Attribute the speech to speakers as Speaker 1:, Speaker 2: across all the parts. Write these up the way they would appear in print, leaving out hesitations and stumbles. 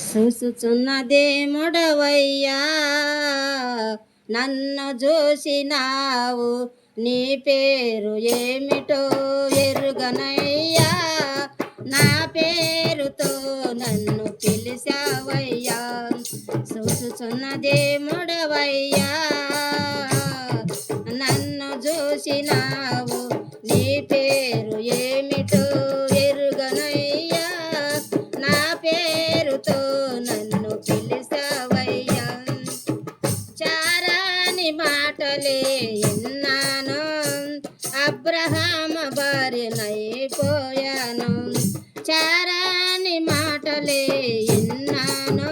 Speaker 1: చూసుచున్నదేముడవయ్యా నన్ను చూసినావు, నీ పేరు ఏమిటో ఎరుగనయ్యా, నా పేరుతో నన్ను పిలిచావయ్యా. చూసుచున్నదేముడవయ్యా నన్ను చూసినావు, నీ పేరు ఏమిటో ఎరుగనయ్యా, నా పేరుతో నన్ను పిలిచావయ్యా. చారాని మాటలే విన్నాను, అబ్రహామ భార్యనైపోయాను. చారాని మాటలే విన్నాను,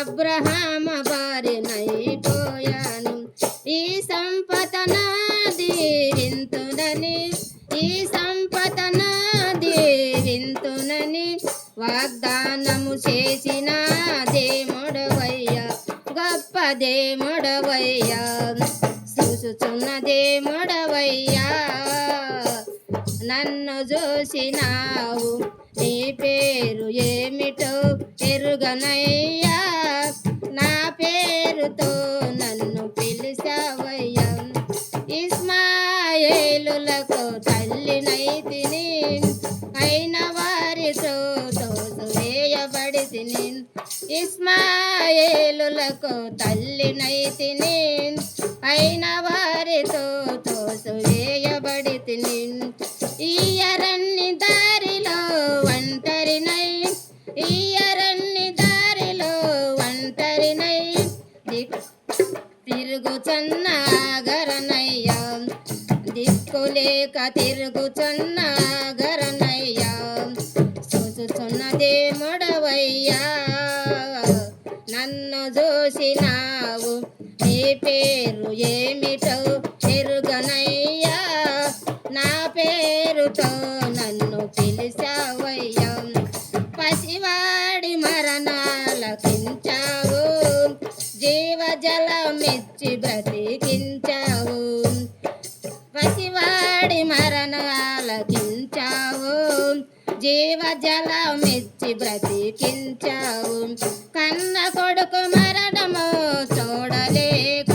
Speaker 1: అబ్రహామ భార్యనైపోయాను. ఈ సంపద నాది వింతునని, ఈ సంపద నాది వింతునని వాగ్దానము చేసిన దేవుడవయ్యా, గొప్ప దేవుడవయ్యా. చూసుచున్నదేముడవయ్యా నన్ను చూసినావు, నీ పేరు ఏమిటో ఎరుగనయ్యా, నా పేరుతో నన్ను పిలిచావయ్యా. ఇస్మాయేలులకు తల్లినైతిని, అయిన వారితో తోసివేయబడితిని. ఇస్మాయేలులకు తల్లినైతిని, అయిన వారితో తోసివేయబడితిని. ఈ అరణ్య దారిలో ఒంటరినై, ఈ అరణ్య దారిలో ఒంటరినై తిరుగుచున్నాగరనయ్యా, దిక్కులేక తిరుగుచున్నాగరనయ్యా. చూసుచున్నదేముడవయ్యా నన్ను చూసినావు, నీ పేరు ఏమిటో ఎరుగనయ్యా, నా పేరుతో నన్ను పిలిచావయ్యా. పసివాడి మరణాలకించావు, జీవజలమిచ్చి బ్రతికించావు. పసివాడి మరణాలకించావు, జీవజలమిచ్చి బ్రతికించావు. కన్న కొడుకు మరణము చూడలేక,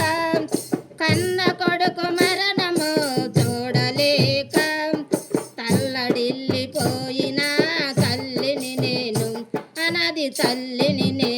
Speaker 1: కన్న కొడుకు మరణము చూడలేక తల్లడిల్లిపోయిన తల్లిని నేను, అనాది తల్లిని నేను.